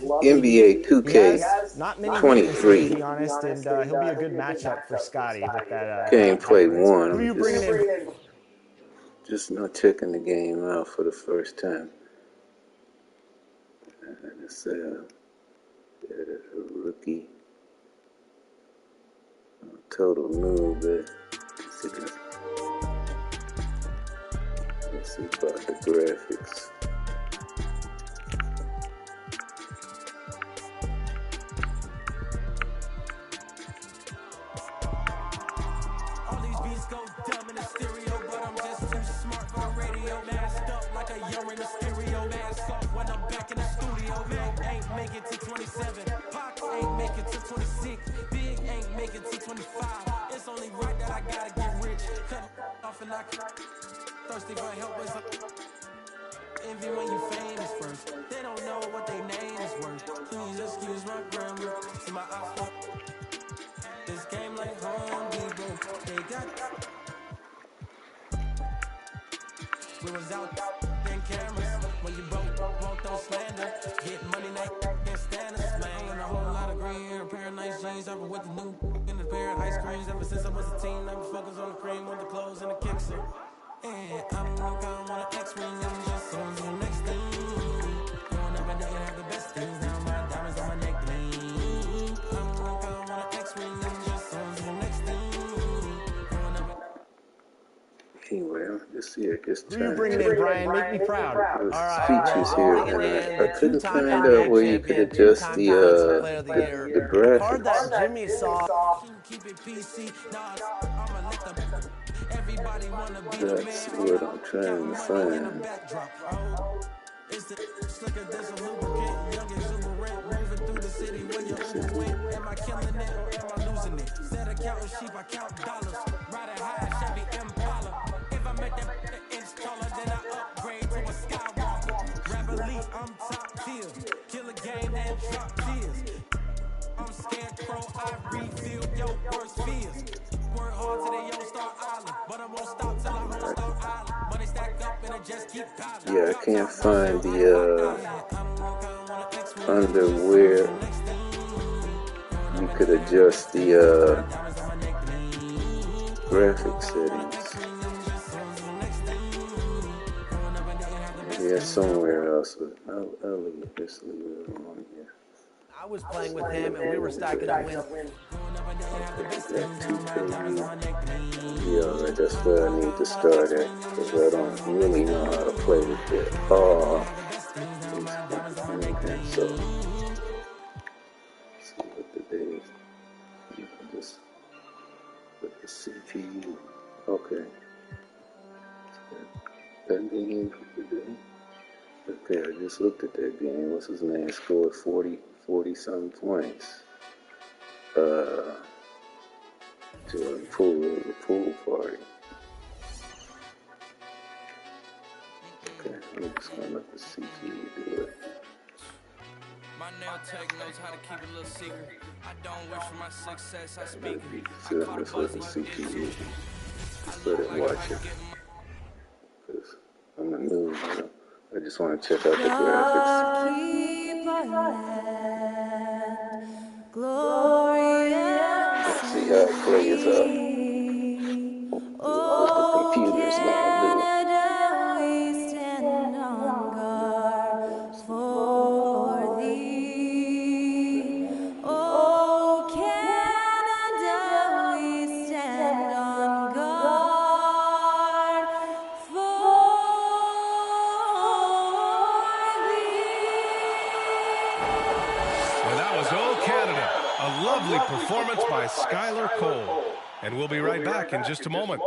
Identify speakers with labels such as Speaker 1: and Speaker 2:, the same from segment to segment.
Speaker 1: NBA
Speaker 2: He has not many weaknesses, to
Speaker 1: 2K23,
Speaker 2: be honest, and he'll be a good matchup for Scotty with that height
Speaker 1: gameplay
Speaker 2: risk.
Speaker 1: one.
Speaker 2: Who are
Speaker 1: I'm
Speaker 2: you bringing in?
Speaker 1: just not checking the game out for the first time. And it's a rookie, total noob. Let's see about the graphics.
Speaker 3: All these beats go dumb in the stereo, but I'm just too smart for the radio. Masked up like a young in the stereo. Mask off when I'm back in the studio. Mac ain't make it to 27. Pac ain't make it to 26. Big ain't make it to 25. It's only right that I gotta get rich. Cut off and I thirsty for help with some envy when you famous first. They don't know what their name is worth. Please excuse my grammar. See my eyes. This game like Home Depot. They got. We was out in cameras when you broke, won't throw slander. Get money, they can't stand us, man. And a whole lot of green hair, a pair of nice jeans. I've been with the new and a pair of ice creams ever since I was a teen. I've been focused on the cream with the clothes and the kicks. And I'm gonna want an X-ring and just on to the next thing. Going up and down and have the best things. Now my diamonds on my neck bling. I'm gonna want an X-ring and just on to the next thing. Going up and
Speaker 1: Anyway, I'm just here, just
Speaker 2: Who are you
Speaker 1: trying
Speaker 2: bringing
Speaker 1: to
Speaker 2: in, Brian? Make me proud.
Speaker 1: those features here, and I couldn't find out where you could adjust the
Speaker 4: Card
Speaker 1: graphics.
Speaker 4: that Jimmy saw.
Speaker 3: keep it PC. Nah, I'ma let the everybody wanna be the
Speaker 1: That's
Speaker 3: man.
Speaker 1: what I'm trying to
Speaker 3: Money in the
Speaker 1: find.
Speaker 3: backdrop. Oh, it's the slicker than some lubricant. Young exuberant, moving through the city when you're Uber went. Am I killing it or am I losing it? Instead of counting sheep, I count dollars. Riding high, Chevy Impala. If I make that an inch taller, then I upgrade to a Skywalker. Rap elite, I'm top tier. Kill a game, then drop tears. I'm scarecrow, I reveal your worst fears. Work hard till they on Star Island, but I won't stop till I'm on Star Island. Money stack up and I just keep piling.
Speaker 1: Yeah, I can't find the under where you could adjust the graphic settings. Yeah, somewhere else, but I'll just leave it alone here.
Speaker 4: I was playing with him and we were stacking up wins.
Speaker 1: Yeah, that's where I need to start at, because I don't really know how to play with it. So, let's see what the day is. You can just put the CPU. Okay. That game. Okay, I just looked at that game. What's his name? Scored 40 some points. To a pool party. Okay, I'm just gonna let the CPU do it.
Speaker 3: My nail tech knows how to keep it a little secret. I don't wish for my success, I speak it.
Speaker 1: So let's let the CPU. Just let it watch it. Because I'm a noob, you know? I just want to check out the graphics. See how it plays out. What the computer's gonna do.
Speaker 5: Lovely performance by Skylar Cole. And we'll be right back in just a moment.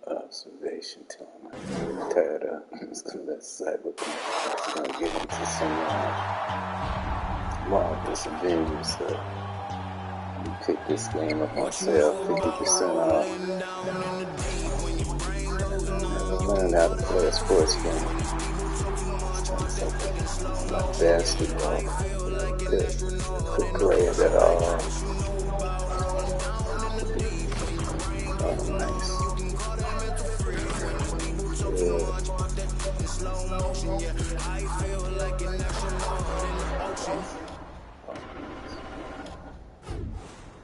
Speaker 1: Observation time. I'm tired of that Cyberpunk. It's gonna get into some marvelous Avengers stuff. You pick this game up on sale, 50% off. I learned how to play a sports game. Like basketball. Could play it at all. Oh, nice. Yeah.
Speaker 3: in slow motion, yeah. I feel like an astronaut in the ocean.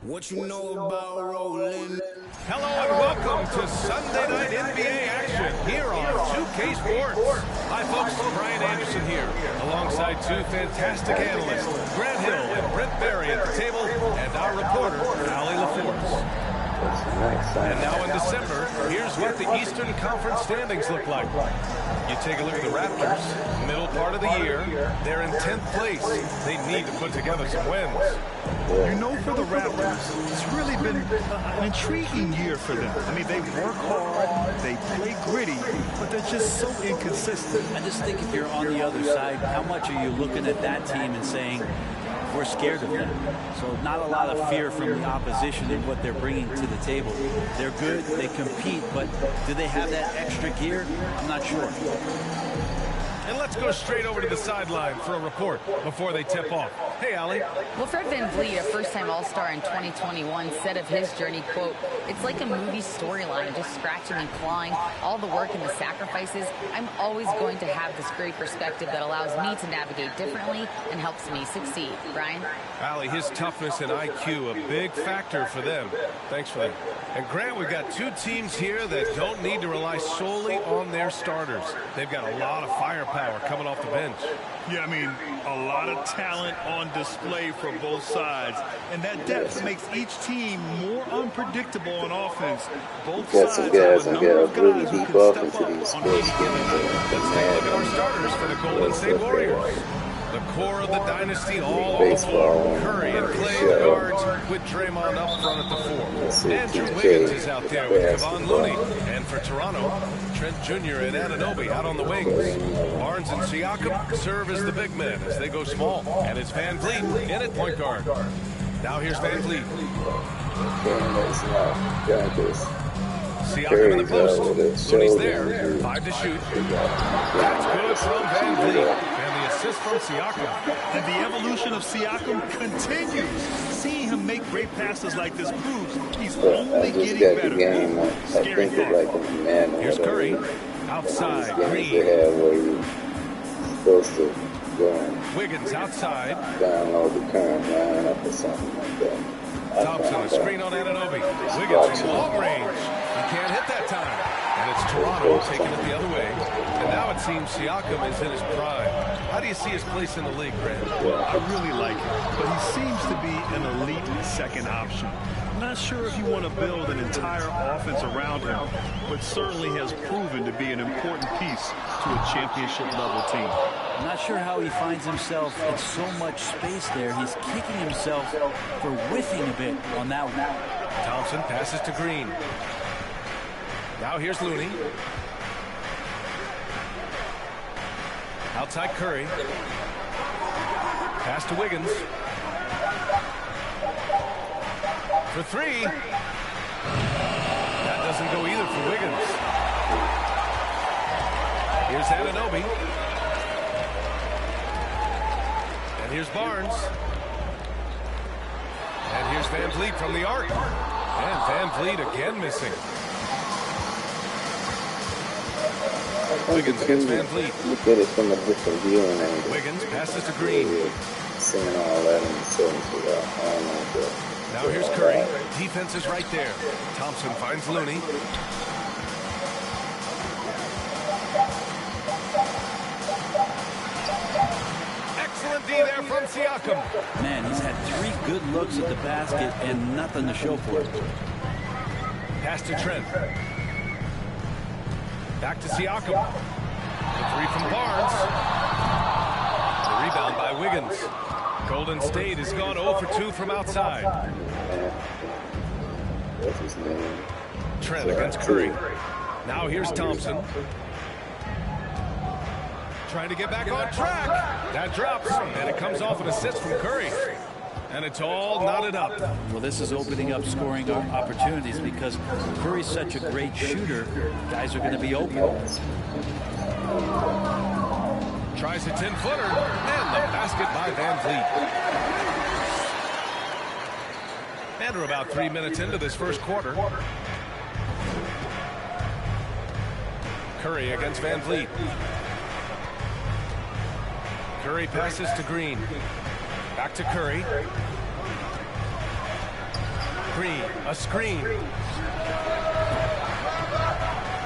Speaker 3: What you know about rolling?
Speaker 5: Hello and welcome to Sunday Night NBA action here on 2K Sports. Hi folks, Brian Anderson here, alongside two fantastic analysts, Grant Hill and Brent Barry at the table, and our reporter, Allie LaForce. And now in December, here's what the Eastern Conference standings look like. You take a look at the Raptors, middle part of the year, they're in 10th place. They need to put together some wins.
Speaker 6: You know, for the Raptors, it's really been an intriguing year for them. I mean, they work hard, they play gritty, but they're just so inconsistent.
Speaker 7: I just think if you're on the other side, how much are you looking at that team and saying, we're scared of them? So not a lot of fear from the opposition in what they're bringing to the table. They're good, they compete, but do they have that extra gear? I'm not sure.
Speaker 5: And let's go straight over to the sideline for a report before they tip off. Hey, Allie.
Speaker 8: Well, Fred VanVleet, a first-time All-Star in 2021, said of his journey, quote, "It's like a movie storyline, just scratching and clawing, all the work and the sacrifices. I'm always going to have this great perspective that allows me to navigate differently and helps me succeed." Brian?
Speaker 5: Allie, his toughness and IQ, a big factor for them. Thanks for that. And Grant, we've got two teams here that don't need to rely solely on their starters. They've got a lot of firepower coming off the bench.
Speaker 6: Yeah, I mean, a lot of talent on display for both sides. And that depth makes each team more unpredictable on offense. Both sides have a number of guys who can step up on any given night.
Speaker 5: Let's take a look at our starters for the Golden State Warriors. The core of the dynasty all on the floor. Curry and Clay the guards with Draymond up front at the 4. Andrew Wiggins is out there with Kevon Looney. And for Toronto, Trent Jr. and Anunoby out on the wings. Barnes and Siakam serve as the big men as they go small. And it's VanVleet in at point guard. Now here's VanVleet. Siakam in the post. Looney's there. 5 to shoot. That's good from VanVleet. Assist from Siakam.
Speaker 6: And the evolution of Siakam continues. Seeing him make great passes like this proves he's only getting better. Scary thought.
Speaker 5: Here's Curry. Outside. Green.
Speaker 1: Supposed to go
Speaker 5: Wiggins outside.
Speaker 1: download the current line up or something like that.
Speaker 5: Thompson, a screen on Anunoby. Wiggins from long range. He can't hit that time. And it's Toronto taking it the other way. And now it seems Siakam is in his prime. How do you see his place in the league, Grant?
Speaker 6: I really like him, but he seems to be an elite second option. I'm not sure if you want to build an entire offense around him, but certainly has proven to be an important piece to a championship-level team.
Speaker 7: I'm not sure how he finds himself in so much space there. He's kicking himself for whiffing a bit on that one.
Speaker 5: Thompson passes to Green. Now here's Looney. Outside Curry. Pass to Wiggins. For 3. That doesn't go either for Wiggins. Here's Anunoby. And here's Barnes. And here's VanVleet from the arc. And VanVleet again missing. Wiggins against VanVleet.
Speaker 1: Look at it from a different viewing angle.
Speaker 5: Wiggins passes to Green.
Speaker 1: Seeing all that in the settings.
Speaker 5: Now here's Curry. Defense is right there. Thompson finds Looney. Excellent D there from Siakam.
Speaker 7: Man, he's had 3 good looks at the basket and nothing to show for it.
Speaker 5: Pass to Trent. Back to Siakam. The 3 from Barnes. The rebound by Wiggins. Golden State has gone 0 for 2 from outside.
Speaker 1: What's his name?
Speaker 5: Trent against Curry. Now here's Thompson. Trying to get back on track. That drops, and it comes off an assist from Curry. And it's all knotted up.
Speaker 7: Well, this is opening up scoring opportunities because Curry's such a great shooter. Guys are going to be open.
Speaker 5: Tries a 10-footer, and the basket by VanVleet. And we're about 3 minutes into this first quarter. Curry against VanVleet. Curry passes to Green. Back to Curry. Green, a screen.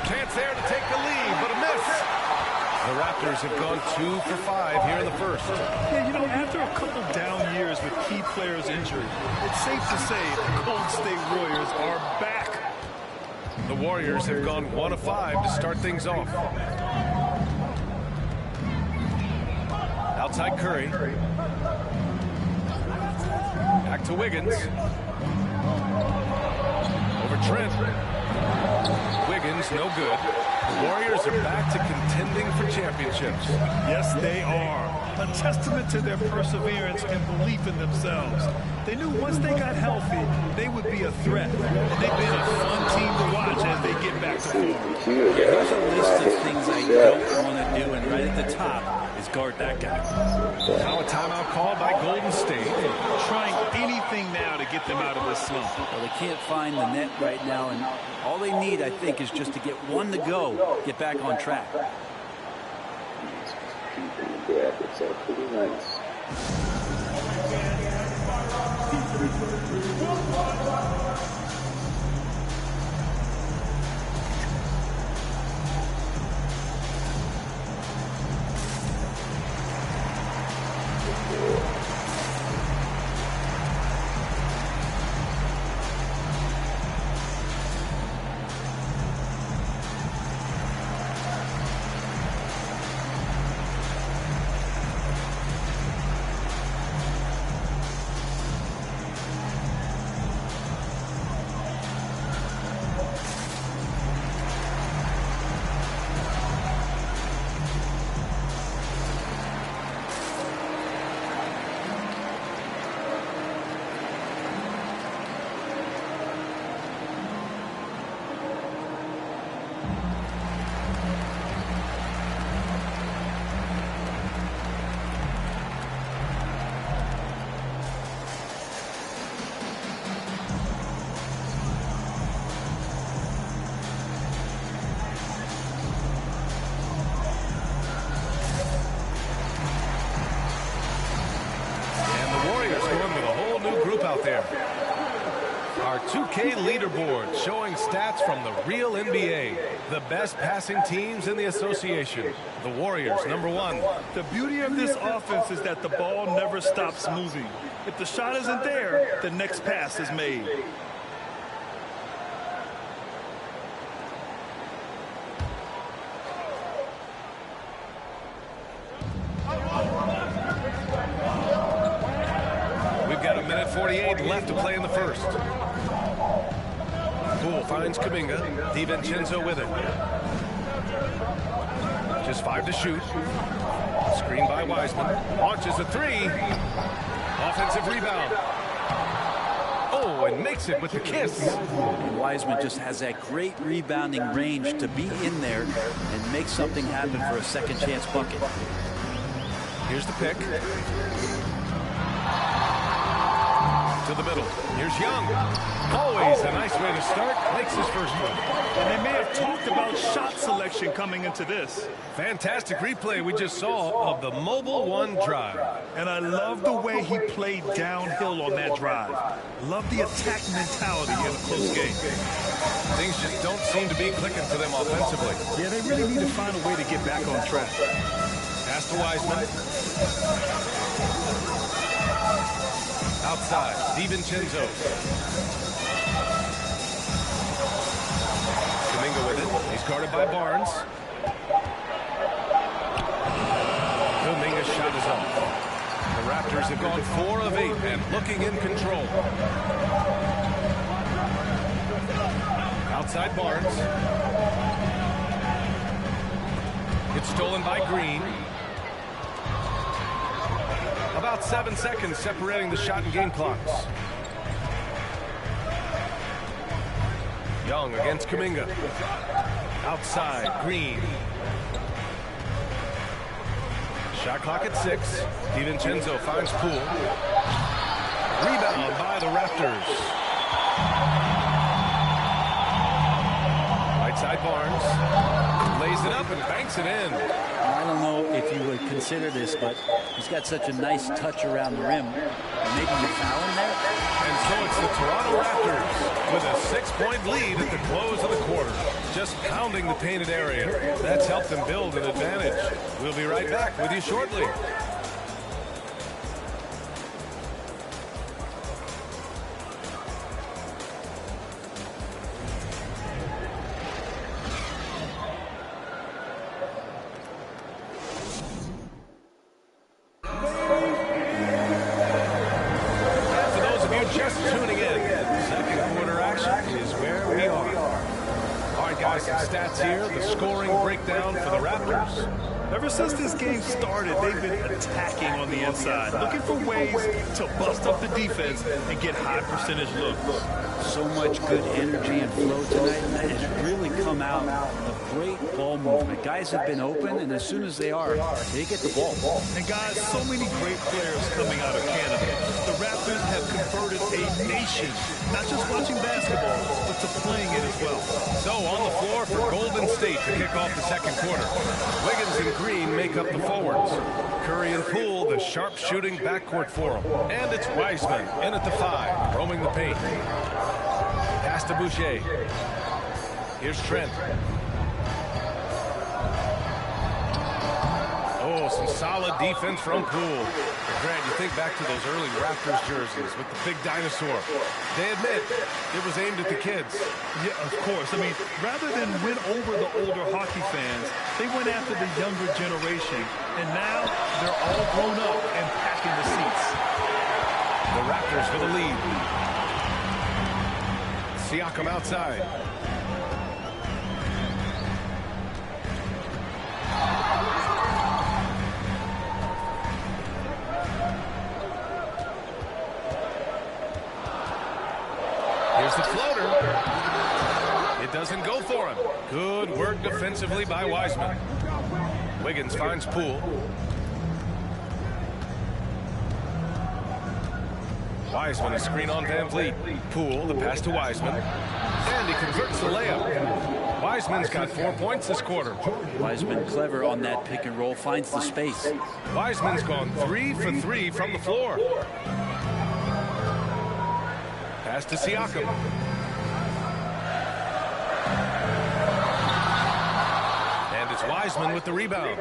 Speaker 5: Chance there to take the lead, but a miss. The Raptors have gone 2 for 5 here in the first.
Speaker 6: Yeah, you know, after a couple down years with key players injured, it's safe to say the Golden State Warriors are back.
Speaker 5: The Warriors have gone 1 of 5 to start things off. Outside Curry. Back to Wiggins. Over Trent. Wiggins, no good. The Warriors are back to contending for championships.
Speaker 6: Yes, they are. A testament to their perseverance and belief in themselves. They knew once they got healthy, they would be a threat. And they've been a fun team to watch as they get back to form.
Speaker 7: Here's a list of things I don't want to do, and right at the top is guard that guy.
Speaker 5: Now a timeout called by Golden State.
Speaker 6: Trying anything now to get them out of this slump.
Speaker 7: Well, they can't find the net right now, and all they need, I think, is just to get one to go, get back on track.
Speaker 1: Keeping the brackets are pretty nice.
Speaker 5: Out there. Our 2K leaderboard showing stats from the real NBA. The best passing teams in the association. The Warriors, #1.
Speaker 6: The beauty of this offense is that the ball never stops moving. If the shot isn't there, the next pass is made.
Speaker 5: Left to play in the first. Poole finds Kuminga. DiVincenzo with it. Just 5 to shoot. Screen by Wiseman. Launches a 3. Offensive rebound. Oh, and makes it with the kiss.
Speaker 7: Wiseman just has that great rebounding range to be in there and make something happen for a second chance bucket.
Speaker 5: Here's the pick. To the middle. Here's Young. Always a nice way to start. Makes his first one.
Speaker 6: And they may have talked about shot selection coming into this.
Speaker 5: Fantastic replay we just saw of the Mobile One drive.
Speaker 6: And I love the way he played downhill on that drive. Love the attack mentality in a close game.
Speaker 5: Things just don't seem to be clicking for them offensively.
Speaker 6: Yeah, they really need to find a way to get back on track.
Speaker 5: Pass to Wiseman. Outside, DiVincenzo. Kuminga with it. He's guarded by Barnes. Kuminga's shot is off. The Raptors have gone 4 of 8 and looking in control. Outside Barnes. It's stolen by Green. About 7 seconds separating the shot and game clocks. Young against Kuminga. Outside, Green. Shot clock at 6. DiVincenzo finds Poole. Rebound by the Raptors. Right side Barnes. Lays it up and banks it in.
Speaker 7: I don't know if you would consider this, but he's got such a nice touch around the rim. Maybe you foul him there?
Speaker 5: And so it's the Toronto Raptors with a 6-point lead at the close of the quarter. Just pounding the painted area. That's helped them build an advantage. We'll be right back with you shortly. Stats here, the scoring breakdown for the Raptors.
Speaker 6: Ever since this game started, they've been attacking on the inside, looking for ways to bust up the defense and get high percentage looks.
Speaker 7: So much good energy and flow tonight, and it's really come out of great ball movement. Guys have been open, and as soon as they are, they get the ball.
Speaker 6: And guys, so many great players coming out of Canada. The Raptors have converted a nation, not just watching basketball, but to playing it as well.
Speaker 5: So on the floor for Golden State to kick off the second quarter. Wiggins and Green make up the forwards. Curry and Poole, the sharp-shooting backcourt for them. And it's Wiseman in at the 5, roaming the paint. Pass to Boucher. Here's Trent. Oh, some solid defense from Poole. Grant, you think back to those early Raptors jerseys with the big dinosaur. They admit it was aimed at the kids.
Speaker 6: Yeah, of course. I mean, rather than win over the older hockey fans, they went after the younger generation. And now they're all grown up and packing the seats.
Speaker 5: The Raptors for the lead. Siakam outside. Here's the floater. It doesn't go for him. Good work defensively by Wiseman. Wiggins finds Poole. Wiseman, a screen on Van Vliet. Poole, the pass to Wiseman. And he converts the layup. Wiseman's got 4 points this quarter.
Speaker 7: Wiseman clever on that pick and roll, finds the space.
Speaker 5: Wiseman's gone 3 for 3 from the floor. Pass to Siakam. And it's Wiseman with the rebound.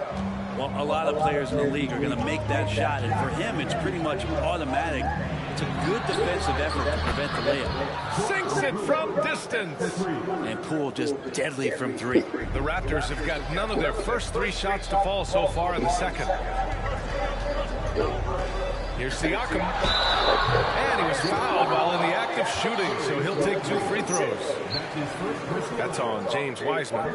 Speaker 7: Well, a lot of players in the league are going to make that shot, and for him, it's pretty much automatic. It's a good defensive effort to prevent the layup.
Speaker 5: Sinks it from distance.
Speaker 7: And Poole just deadly from 3.
Speaker 5: The Raptors have got none of their first 3 shots to fall so far in the second. Here's Siakam. And he was fouled while in the act of shooting, so he'll take 2 free throws. That's on James Wiseman.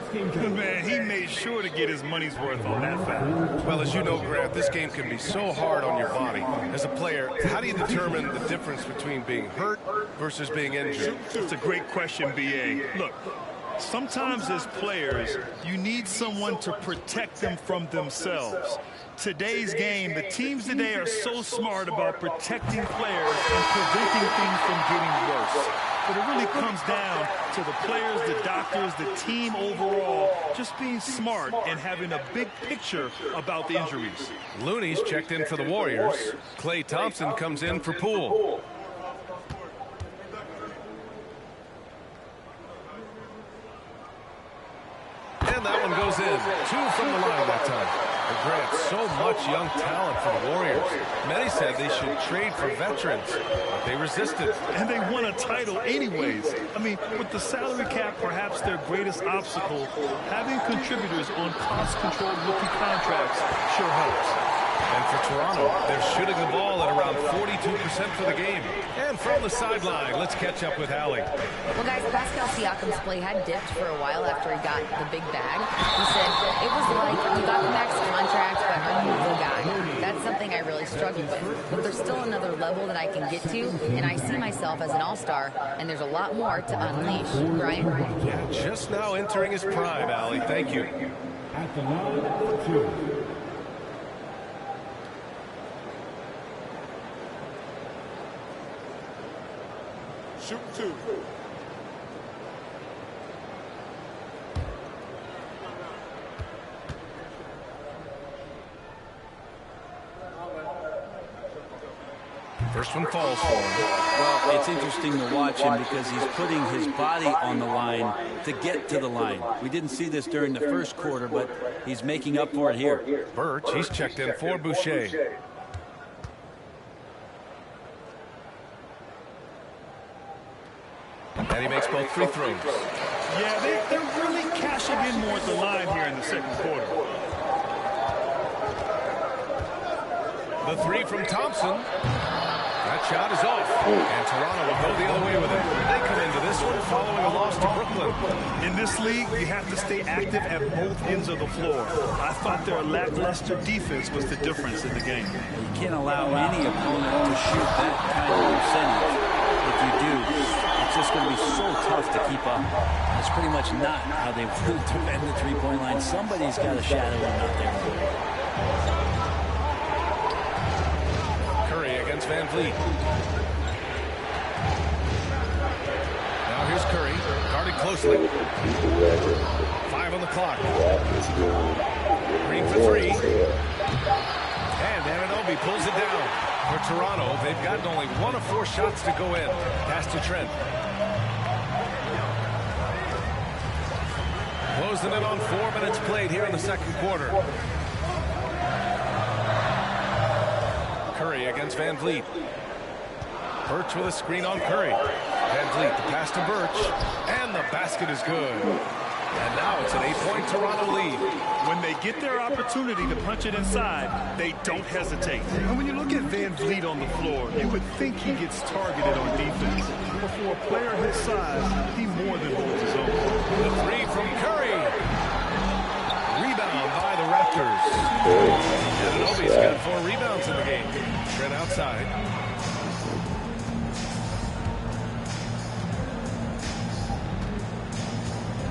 Speaker 6: Man, he made sure to get his money's worth on that foul.
Speaker 5: Well, as you know, Grant, this game can be so hard on your body. As a player, how do you determine the difference between being hurt versus being injured?
Speaker 6: It's a great question, B.A. Look, sometimes as players, you need someone to protect them from themselves. Today's game, the teams today are so smart about protecting players and preventing things from getting worse. But it really comes down to the players, the doctors, the team overall, just being smart and having a big picture about the injuries.
Speaker 5: Looney's checked in for the Warriors. Klay Thompson comes in for Poole. And that one goes in. 2 from the line that time. But Grant, so much young talent for the Warriors. Many said they should trade for veterans, but they resisted.
Speaker 6: And they won a title anyways. I mean, with the salary cap perhaps their greatest obstacle, having contributors on cost-controlled rookie contracts sure helps.
Speaker 5: And for Toronto, they're shooting the ball at around 42% for the game. And from the sideline, let's catch up with Allie.
Speaker 8: Well, guys, Pascal Siakam's play had dipped for a while after he got the big bag. He said it was like you got the max contract, but unmovable guy. That's something I really struggled with. But there's still another level that I can get to, and I see myself as an all-star, and there's a lot more to unleash. Brian?
Speaker 5: Yeah, just now entering his prime, Allie. Thank you.
Speaker 9: At the line, 2.
Speaker 6: Shoot 2.
Speaker 5: First one falls for him.
Speaker 7: Well, it's interesting to watch him because he's putting his body on the line to get to the line. We didn't see this during the first quarter, but he's making up for it here.
Speaker 5: Birch, he's checked in for Boucher. And he makes both free throws.
Speaker 6: Yeah, they're really cashing in more at the line here in the second quarter.
Speaker 5: The three from Thompson. That shot is off. And Toronto will go the other way with it. They come into this one following a loss to Brooklyn.
Speaker 6: In this league, you have to stay active at both ends of the floor. I thought their lackluster defense was the difference in the game.
Speaker 7: You can't allow any opponent to shoot that kind of percentage. If you do, it's just going to be so tough to keep up. That's pretty much not how they would defend the three-point line. Somebody's got a shadow him out there.
Speaker 5: Curry against Van Vliet. Now here's Curry, guarded closely. 5 on the clock. Green for three. And Anunoby pulls it down. For Toronto, they've gotten only 1 of 4 shots to go in. Pass to Trent. Closing in on 4 minutes played here in the second quarter. Curry against Van Vliet. Birch with a screen on Curry. Van Vliet, the pass to Birch. And the basket is good. And now it's an 8-point Toronto lead.
Speaker 6: When they get their opportunity to punch it inside, they don't hesitate. And when you look at Van Vliet on the floor, you would think he gets targeted on defense. But for a player his size, he more than holds his own.
Speaker 5: The three from Curry. Rebound by the Raptors. Anunoby's got 4 rebounds in the game. Trent outside.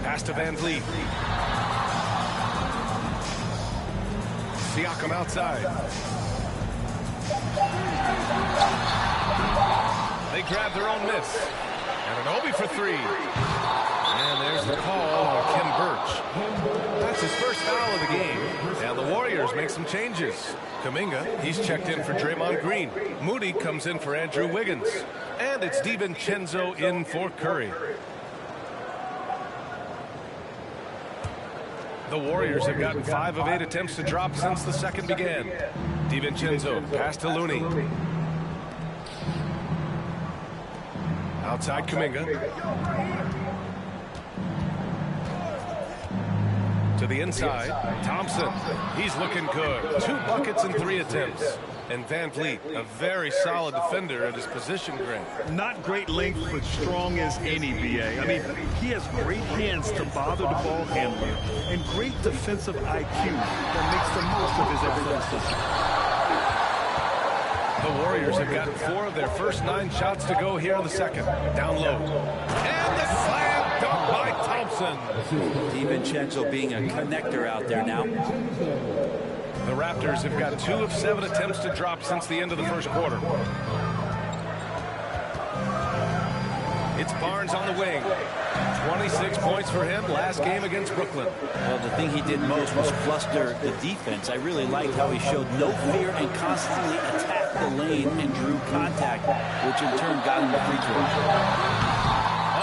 Speaker 5: Pass to Van Vliet. Siakam outside. They grab their own miss. Anunoby for 3. And there's the call on Ken Birch. That's his first foul of the game. And the Warriors make some changes. Kuminga, he's checked in for Draymond Green. Moody comes in for Andrew Wiggins. And it's DiVincenzo in for Curry. The Warriors have gotten 5 of 8 attempts to drop since the second began. DiVincenzo, pass to Looney. Outside Kuminga. To the inside, Thompson. He's looking good. 2 buckets and 3 attempts. And Van Vliet, a very solid defender at his position, Grant.
Speaker 6: Not great length, but strong as any, BA. I mean, he has great hands to bother the ball handler and great defensive IQ that makes the most of his athleticism.
Speaker 5: The Warriors have gotten 4 of their first 9 shots to go here in the second. Down low. And the slam dunk by Thompson.
Speaker 7: DiVincenzo being a connector out there now.
Speaker 5: The Raptors have got 2 of 7 attempts to drop since the end of the first quarter. It's Barnes on the wing. 26 points for him last game against Brooklyn.
Speaker 7: Well, the thing he did most was fluster the defense. I really liked how he showed no fear and constantly attacked the lane and drew contact, which in turn got him the free throw.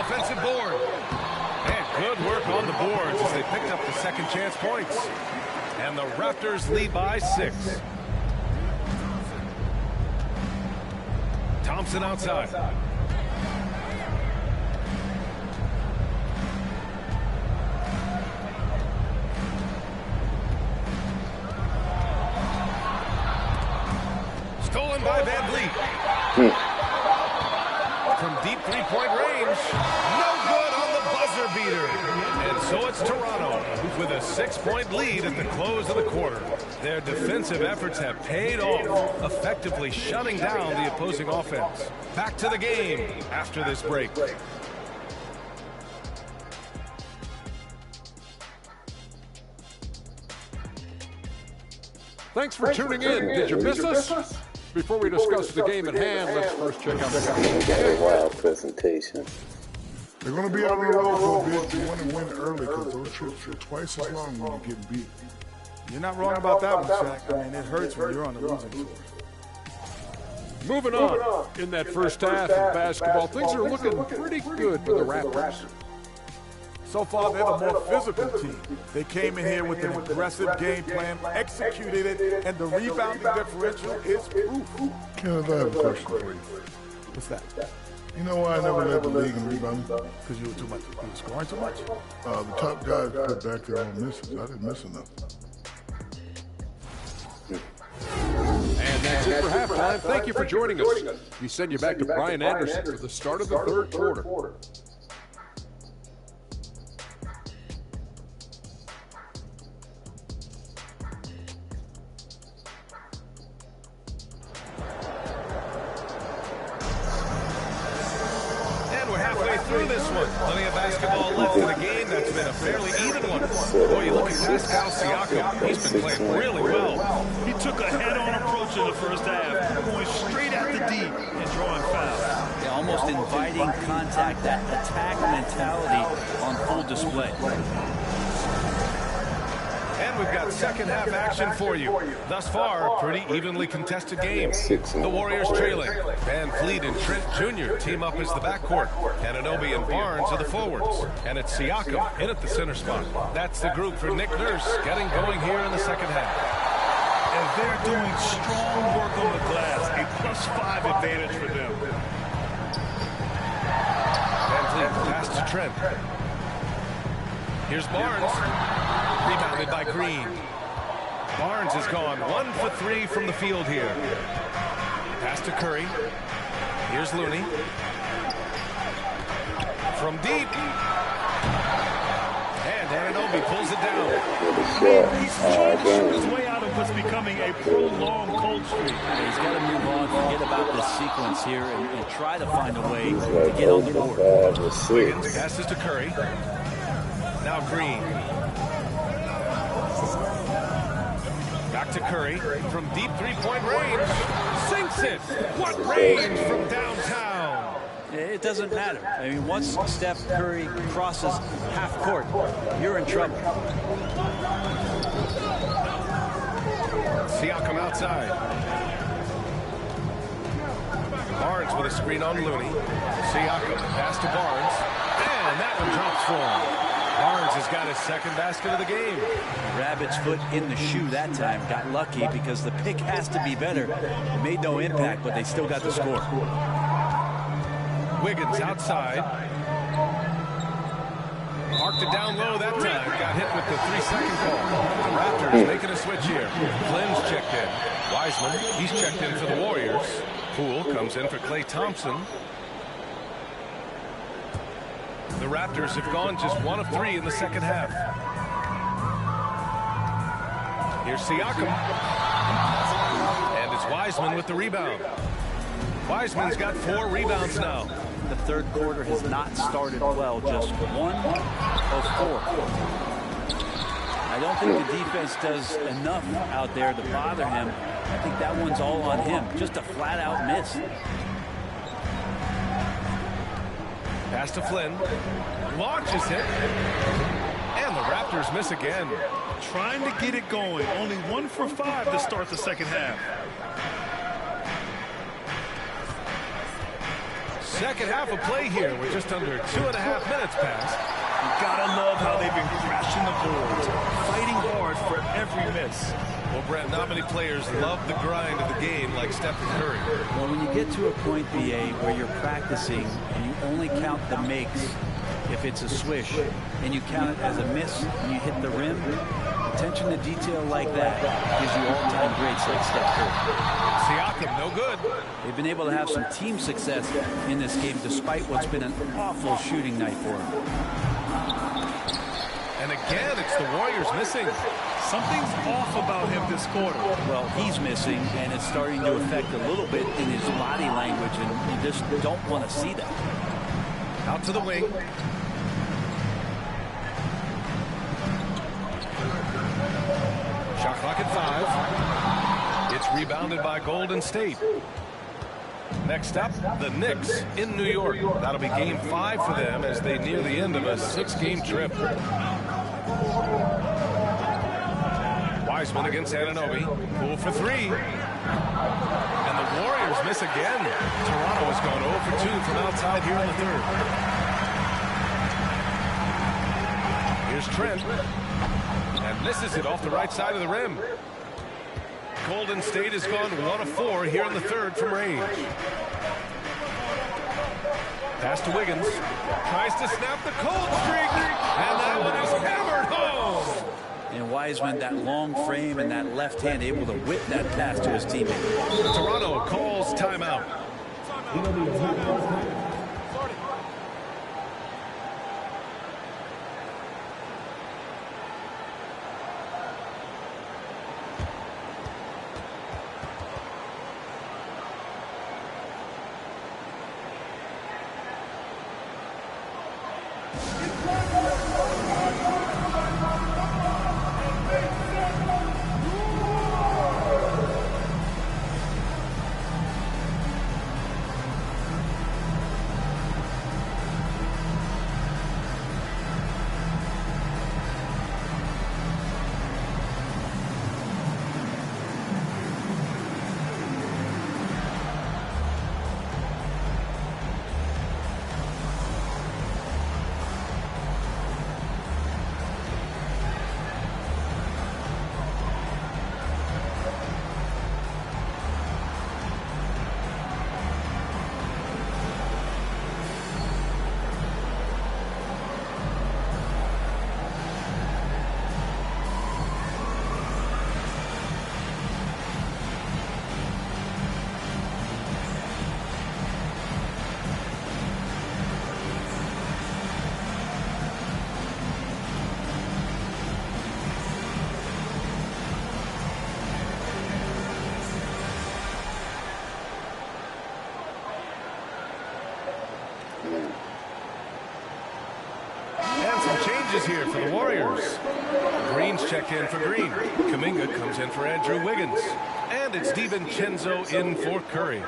Speaker 5: Offensive board. And good work on the boards as they picked up the second chance points. And the Raptors lead by 6. Thompson outside. Stolen by Van Vliet. From deep three-point range. No good on the buzzer beater. And so it's Toronto with a 6-point lead at the close of the quarter. Their defensive efforts have paid off, effectively shutting down the opposing offense. Back to the game after this break.
Speaker 10: Thanks for tuning in. Did you miss us? Before we discuss the game at hand, let's first check out the
Speaker 1: Got a wild presentation.
Speaker 11: They're going to be on the road for a bit. You want to win early because those trips are twice as long when you get beat.
Speaker 12: You're not wrong about that one, Shaq. I mean, it hurts when you're on the losing side.
Speaker 10: Moving on. In that first half of basketball, things are looking pretty good for the Raptors.
Speaker 12: So far, they're the more physical team. They came in here with an aggressive game plan, executed it, and the rebounding differential is proof.
Speaker 11: Kenneth, I have a question for you.
Speaker 12: What's that?
Speaker 11: You know why I never led the league in rebounding?
Speaker 12: Because you were too much. You were scoring too much?
Speaker 11: The top guys put back their own misses. I didn't miss enough.
Speaker 10: And that's it for halftime. Thank you for joining us. We send you back to Brian Anderson for the start of the third quarter.
Speaker 5: Through this one. Plenty of basketball left in the game. That's been a fairly even one. Boy, you look at Pascal Siakam. He's been playing really well.
Speaker 6: He took a head-on approach in the first half, going straight at the D and drawing fouls.
Speaker 7: Yeah, almost inviting contact, that attack mentality on full display.
Speaker 5: And we've got second half action for you. Thus far, a pretty evenly contested game. The Warriors trailing. Van Fleet and Trent Jr. team up as the backcourt. Anunoby and Barnes are the forwards. And it's Siakam in at the center spot. That's the group for Nick Nurse getting going here in the second half.
Speaker 6: And they're doing strong work on the glass. A +5 advantage for them.
Speaker 5: Van Fleet pass to Trent. Here's Barnes. Rebounded by Green. Barnes has gone 1 for 3 from the field here. Pass to Curry. Here's Looney. From deep. And Anunoby pulls it down.
Speaker 6: He's trying to shoot his way out of what's becoming a prolonged cold streak.
Speaker 7: He's got to move on, forget about this sequence here, and try to find a way to get on the board.
Speaker 5: Wiggins passes to Curry. Now Green. Back to Curry from deep three-point range. Sinks it. What range from downtown.
Speaker 7: It doesn't matter. I mean, once Steph Curry crosses half court, you're in trouble.
Speaker 5: Siakam outside. Barnes with a screen on Looney. Siakam pass to Barnes. And that one drops for him. Barnes has got his second basket of the game.
Speaker 7: Rabbit's foot in the shoe that time. Got lucky because the pick has to be better. It made no impact, but they still got the score.
Speaker 5: Wiggins outside. Marked it down low that time. Got hit with the 3-second call. The Raptors making a switch here. Flynn's checked in. Wiseman, he's checked in for the Warriors. Poole comes in for Klay Thompson. The Raptors have gone just 1 of 3 in the second half. Here's Siakam. And it's Wiseman with the rebound. Wiseman's got 4 rebounds now.
Speaker 7: The third quarter has not started well, just 1 of 4. I don't think the defense does enough out there to bother him. I think that one's all on him. Just a flat-out miss.
Speaker 5: Pass to Flynn. Launches it. And the Raptors miss again.
Speaker 6: Trying to get it going. Only 1 for 5 to start the second half.
Speaker 5: Second half of play here with just under 2.5 minutes passed.
Speaker 6: You gotta love how they've been crashing the boards, fighting hard for every miss.
Speaker 5: Well, Brett, not many players love the grind of the game like Stephen Curry.
Speaker 7: Well, when you get to a point, BA, where you're practicing and you only count the makes if it's a swish, and you count it as a miss and you hit the rim, attention to detail like that gives you all-time greats like Steph Curry.
Speaker 5: Siakam, no good.
Speaker 7: They've been able to have some team success in this game despite what's been an awful shooting night for them.
Speaker 5: And again, it's the Warriors missing.
Speaker 6: Something's off about him this quarter.
Speaker 7: Well, he's missing, and it's starting to affect a little bit in his body language, and you just don't want to see that.
Speaker 5: Out to the wing. Shot clock at 5. It's rebounded by Golden State. Next up, the Knicks in New York. That'll be game 5 for them as they near the end of a 6-game trip. Wiseman against Anunoby. Poole for 3. And the Warriors miss again. Toronto has gone 0 for 2 from outside here in the third. Here's Trent. And misses it off the right side of the rim. Golden State has gone 1 of 4 here in the third from range. Pass to Wiggins. Tries to snap the cold streak. And that one is hammered home.
Speaker 7: And Wiseman, that long frame and that left hand, able to whip that pass to his teammate.
Speaker 5: Toronto calls timeout. Here for the Warriors. Green's checked in for Green. Kuminga comes in for Andrew Wiggins. And it's DiVincenzo in for Curry.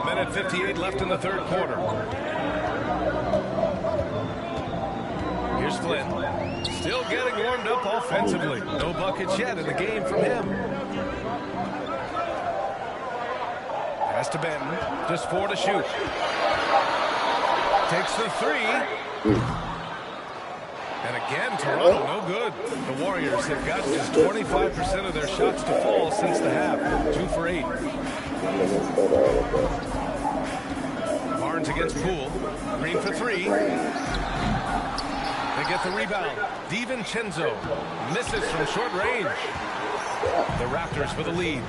Speaker 5: Minute 58 left in the third quarter. Here's Flynn. Still getting warmed up offensively. No buckets yet in the game from him. Pass to Benton. Just 4 to shoot. Takes the 3. And again, Toronto, no good. The Warriors have gotten just 25% of their shots to fall since the half. 2 for 8. Barnes against Poole. Green for 3. They get the rebound. DiVincenzo misses from short range. The Raptors with the lead.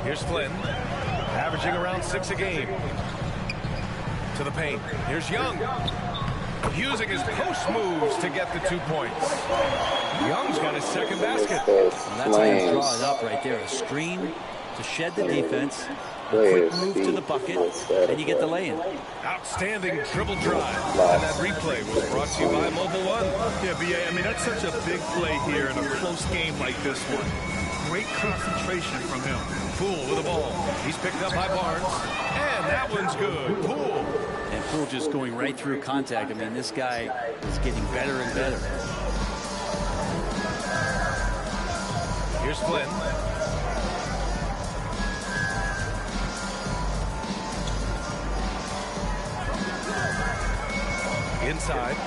Speaker 5: Here's Flynn, averaging around 6 a game. To the paint. Here's Young, using his post moves to get the 2 points. Young's got his second basket.
Speaker 7: And that's how you draw it up right there. A screen to shed the defense, a quick move to the bucket, and you get the lay-in.
Speaker 5: Outstanding dribble drive. And that replay was brought to you by Mobile One.
Speaker 6: Yeah, B.A., I mean, that's such a big play here in a close game like this one. Great concentration from him.
Speaker 5: Poole with the ball. He's picked up by Barnes. And that one's good. Poole.
Speaker 7: And Poole just going right through contact. I mean, this guy is getting better and better.
Speaker 5: Here's Flynn. Inside.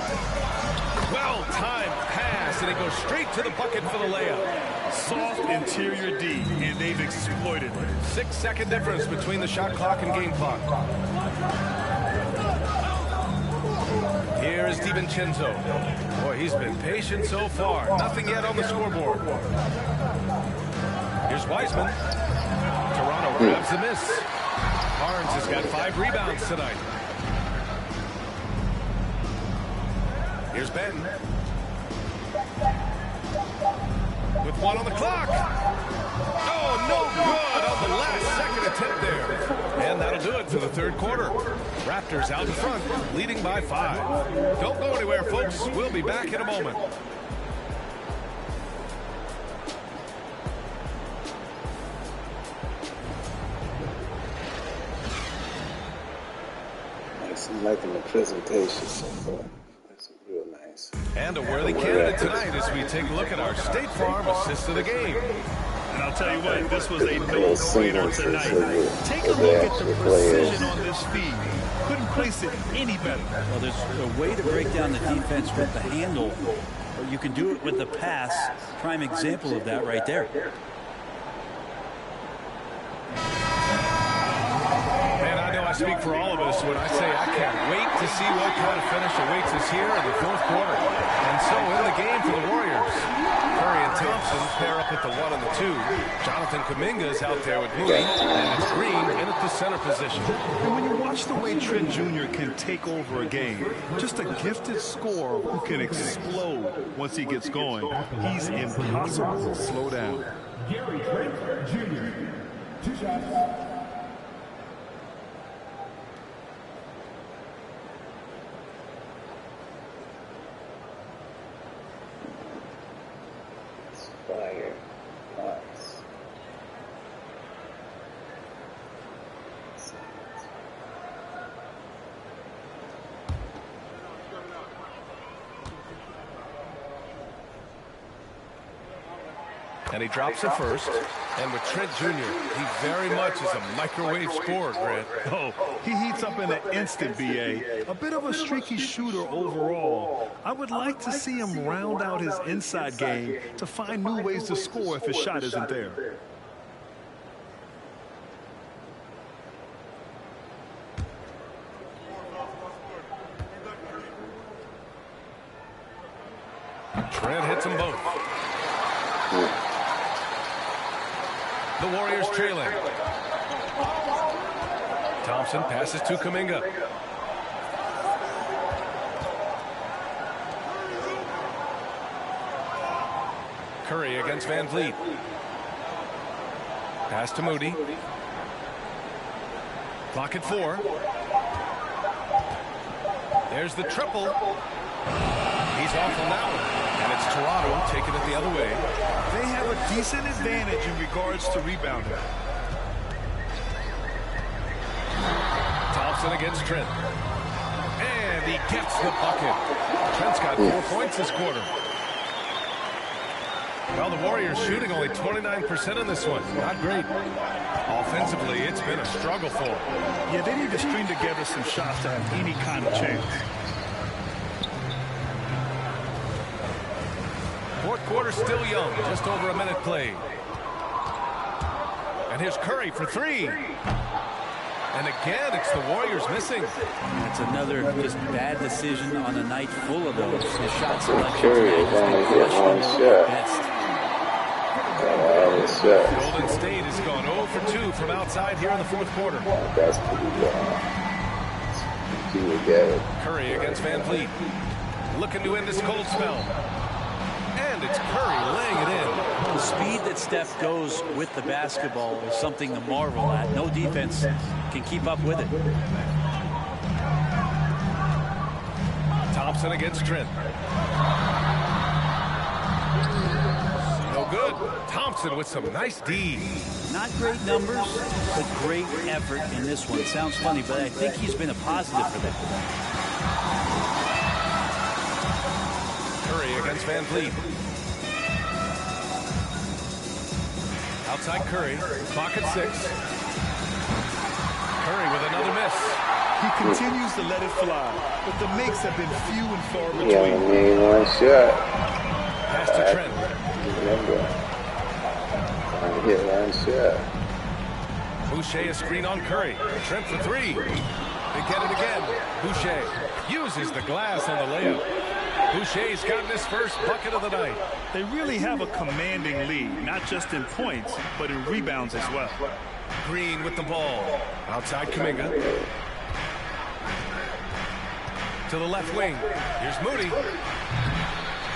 Speaker 5: Well-timed pass, and it goes straight to the bucket for the layup.
Speaker 6: Soft interior D, and they've exploited it.
Speaker 5: 6-second difference between the shot clock and game clock. Here is DiVincenzo. Boy, he's been patient so far. Nothing yet on the scoreboard. Here's Wiseman. Toronto grabs the miss. Barnes has got 5 rebounds tonight. Here's Benton. With with 1 on the clock. Oh, no good on the last second attempt there. And that'll do it for the third quarter. Raptors out in front, leading by 5. Don't go anywhere, folks. We'll be back in a moment.
Speaker 1: I'm liking the presentation so far. That's real nice.
Speaker 5: And a worthy candidate tonight as we take a look at our State Farm assist of the game.
Speaker 6: And I'll tell you what, this was a no-brainer tonight. Take a look at the precision on this feed. Couldn't place it any better.
Speaker 7: Well, there's a way to break down the defense with the handle, or you can do it with the pass. Prime example of that right there.
Speaker 5: I speak for all of us when I say I can't wait to see what kind of finish awaits us here in the fourth quarter. And so in the game for the Warriors, Curry and Thompson pair up at the 1 and the 2. Jonathan Kuminga is out there with Moody, and it's Green in at the center position.
Speaker 6: And when you watch the way Trent Jr. can take over a game, just a gifted scorer who can explode once he gets going, he's impossible to slow down.
Speaker 9: Gary Trent Jr. 2 shots.
Speaker 1: Fire. Nice.
Speaker 5: And he drops it first. And with Trent Jr., he very much is a microwave scorer, Grant.
Speaker 6: Oh, he heats up in an instant, B.A. A bit of a streaky shooter overall. I would like to see him round out his inside game to find new ways to score if his shot isn't there.
Speaker 5: Trent hits them both. The Warriors trailing. Thompson passes to Kuminga. Curry against Van Vliet. Pass to Moody. Clock at 4. There's the triple. He's off on that one. And it's Toronto taking it the other way.
Speaker 6: They have a decent advantage in regards to rebounding.
Speaker 5: Thompson against Trent. And he gets the bucket. Trent's got 4 points this quarter. Well, the Warriors shooting only 29% in this one. Not great. Offensively, it's been a struggle for them.
Speaker 6: Yeah, they need to string together some shots to have any kind of chance.
Speaker 5: Fourth quarter still young, just over a minute played. And here's Curry for 3. And again, it's the Warriors missing.
Speaker 7: That's another just bad decision on a night full of those. His shot selection.
Speaker 1: Curry is only hit 1 shot.
Speaker 5: Golden State has gone 0 for 2 from outside here in the fourth quarter.
Speaker 1: That's pretty good.
Speaker 5: Curry against Van Vliet. Looking to end this cold spell. And it's Curry laying it in.
Speaker 7: The speed that Steph goes with the basketball is something to marvel at. No defense can keep up with it.
Speaker 5: Thompson against Trent. No good. Thompson with some nice D.
Speaker 7: Not great numbers, but great effort in this one. Sounds funny, but I think he's been a positive for them.
Speaker 5: Curry against Van Vliet. Outside Curry, clock at 6. Curry with another miss.
Speaker 6: He continues to let it fly, but the makes have been few and far between.
Speaker 1: Yeah, I mean, 1 shot.
Speaker 5: Pass to Trent.
Speaker 1: Remember, I hit 1 shot.
Speaker 5: Boucher a screen on Curry. Trent for 3. They get it again. Boucher uses the glass on the layup. Boucher's gotten his first bucket of the night.
Speaker 6: They really have a commanding lead, not just in points, but in rebounds as well.
Speaker 5: Green with the ball. Outside Kuminga. To the left wing. Here's Moody.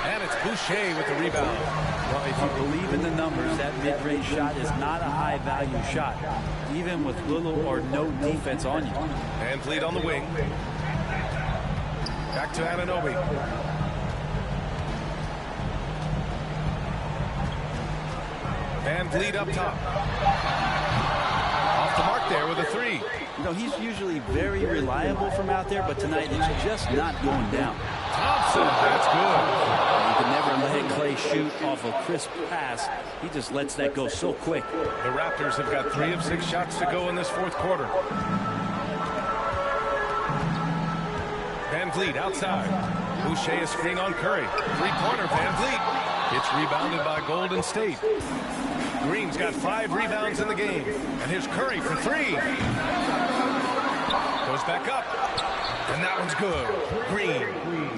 Speaker 5: And it's Boucher with the rebound.
Speaker 7: Well, if you believe in the numbers, that mid-range shot is not a high-value shot, even with little or no defense on you.
Speaker 5: And lead on the wing. Back to Anunoby. Van Vliet up top. Off the mark there with a three.
Speaker 7: You know, he's usually very reliable from out there, but tonight it's just not going down.
Speaker 5: Thompson, that's good.
Speaker 7: You can never let Clay shoot off a crisp pass. He just lets that go so quick.
Speaker 5: The Raptors have got 3 of 6 shots to go in this fourth quarter. Van Vliet outside. Boucher a screen on Curry. Three-pointer, Van Vliet. It's rebounded by Golden State. Green's got 5 rebounds in the game. And here's Curry for 3. Goes back up. And that one's good. Green.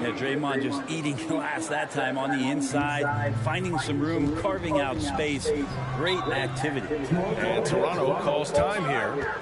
Speaker 7: Yeah, Draymond just eating glass that time on the inside, finding some room, carving out space. Great activity.
Speaker 5: And Toronto calls time here.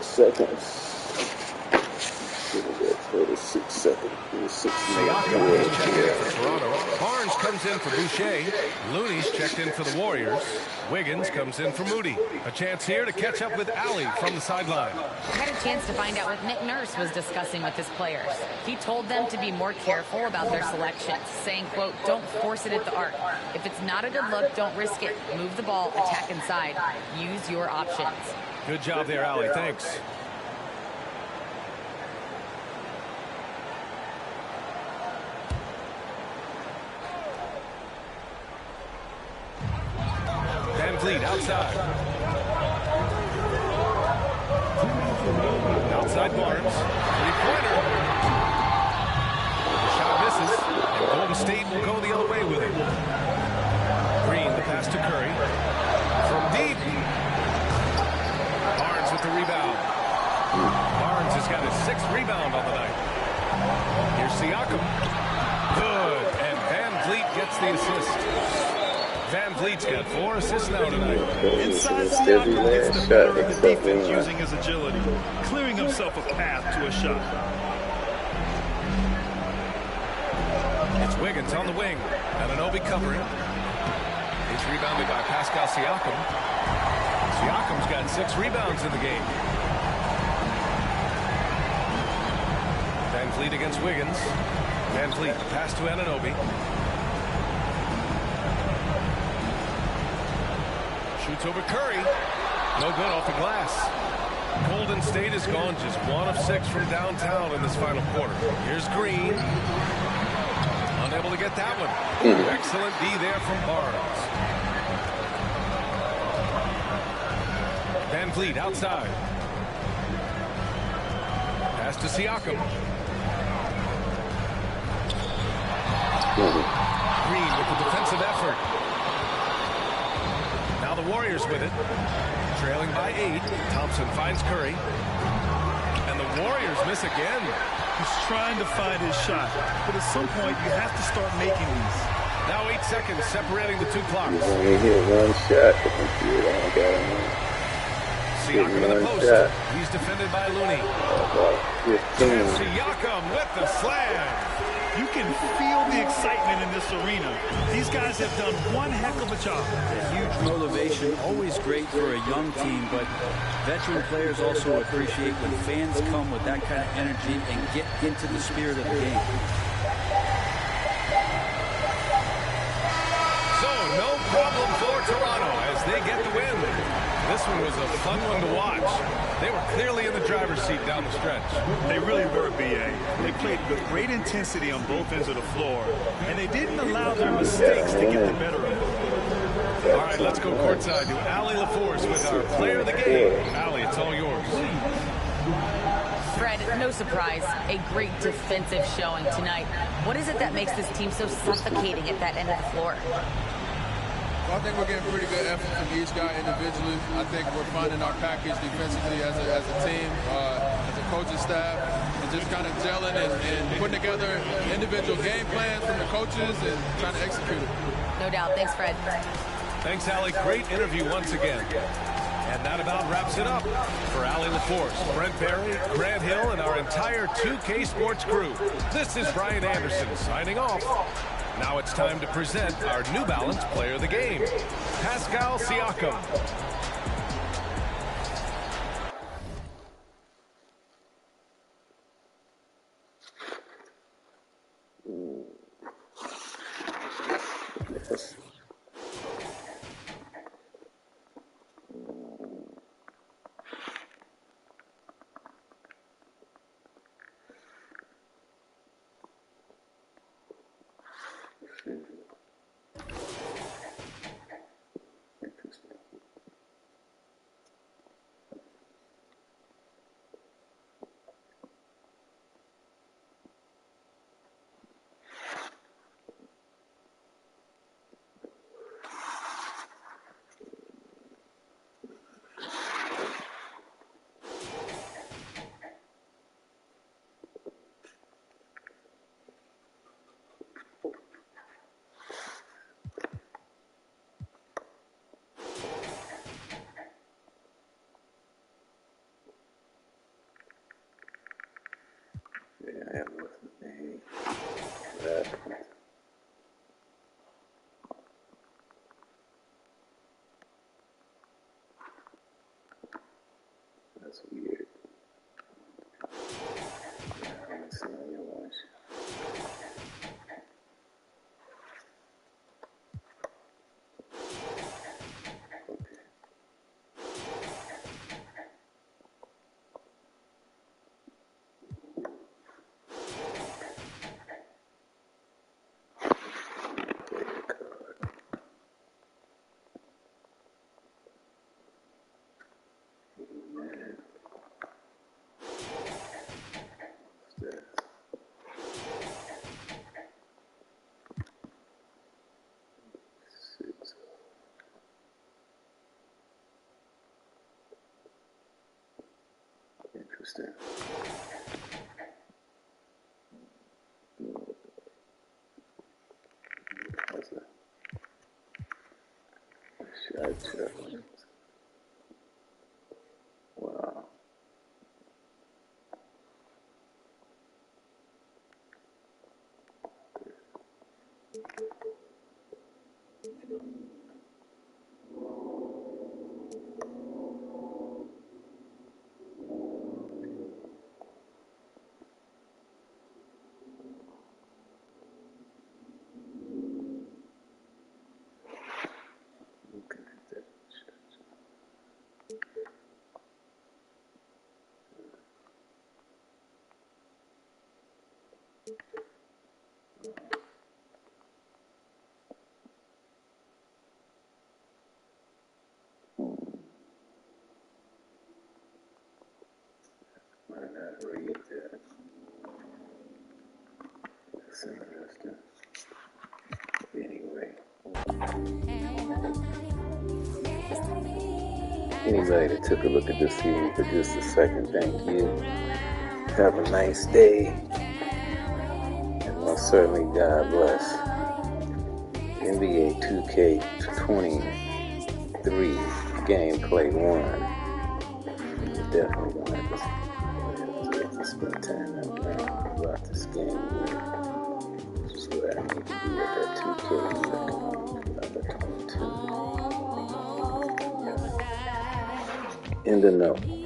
Speaker 1: Seconds. Should have got 36 seconds.
Speaker 5: Siakam is checked in for Toronto. Barnes comes in for Boucher. Looney's checked in for the Warriors. Wiggins comes in for Moody. A chance here to catch up with Allie from the sideline.
Speaker 8: I had a chance to find out what Nick Nurse was discussing with his players. He told them to be more careful about their selections, saying, quote, don't force it at the arc. If it's not a good look, don't risk it. Move the ball, attack inside. Use your options.
Speaker 5: Good job there, Allie. Thanks. Van Vliet outside. Outside Barnes. Three-pointer. The shot misses, and Golden State will go the other way with it. Green, the pass to Curry. From deep. Barnes with the rebound. Barnes has got his 6th rebound on the night. Here's Siakam. Good, and Van Vliet gets the assist. Van Vliet's got 4 assists now tonight.
Speaker 6: Inside, Siakam gets the better of the defense using his agility, clearing himself a path to a shot.
Speaker 5: It's Wiggins on the wing. Anunoby covering. He's rebounded by Pascal Siakam. Siakam's got 6 rebounds in the game. Van Vliet against Wiggins. Van Vliet, the pass to Anunoby. Shoots over Curry. No good off the glass. Golden State has gone just 1 of 6 from downtown in this final quarter. Here's Green. Unable to get that one. Excellent D there from Barnes. Van Vliet outside. Pass to Siakam. Green with the defensive effort. Now the Warriors with it. Trailing by 8. Thompson finds Curry. And the Warriors miss again.
Speaker 6: He's trying to find his shot, but at some point you have to start making these.
Speaker 5: Now 8 seconds separating the two clocks.
Speaker 1: He's only hit one shot. The computer ain't got him.
Speaker 5: Siakam in the post.
Speaker 1: Shot.
Speaker 5: He's defended by Looney.
Speaker 1: About 15.
Speaker 5: And Siakam with the slam.
Speaker 6: You can feel the excitement in this arena. These guys have done one heck of a job.
Speaker 7: A huge motivation, always great for a young team, but veteran players also appreciate when fans come with that kind of energy and get into the spirit of the game.
Speaker 5: So, no problem for Toronto as they get the win. This one was a fun one to watch. They were clearly in the driver's seat down the stretch.
Speaker 6: They really were, B.A. They played with great intensity on both ends of the floor, and they didn't allow their mistakes to get the better of them.
Speaker 5: All right, let's go courtside to Allie LaForce with our player of the game. Allie, it's all yours.
Speaker 8: Fred, no surprise, a great defensive showing tonight. What is it that makes this team so suffocating at that end of the floor?
Speaker 13: I think we're getting pretty good effort from each guy individually. I think we're finding our package defensively as a team, as a coaching staff, and just kind of gelling and putting together individual game plans from the coaches and trying to execute it.
Speaker 8: No doubt. Thanks, Fred.
Speaker 5: Thanks, Allie. Great interview once again. And that about wraps it up for Allie LaForce, Brent Barry, Grant Hill, and our entire 2K Sports crew. This is Brian Anderson signing off. Now it's time to present our New Balance Player of the Game, Pascal Siakam.
Speaker 1: Yes. Yeah, that's weird. I haven't seen any watch. Interesting. How's that? Shot check. Wow. Might not read that. That's interesting. Anyway. Anybody that took a look at this video for just a second, thank you. Have a nice day. And most certainly, God bless. NBA 2K23 gameplay 1. Definitely gonna have to spend time about this game here. This is where I need to be at that 2K number 22. In the know.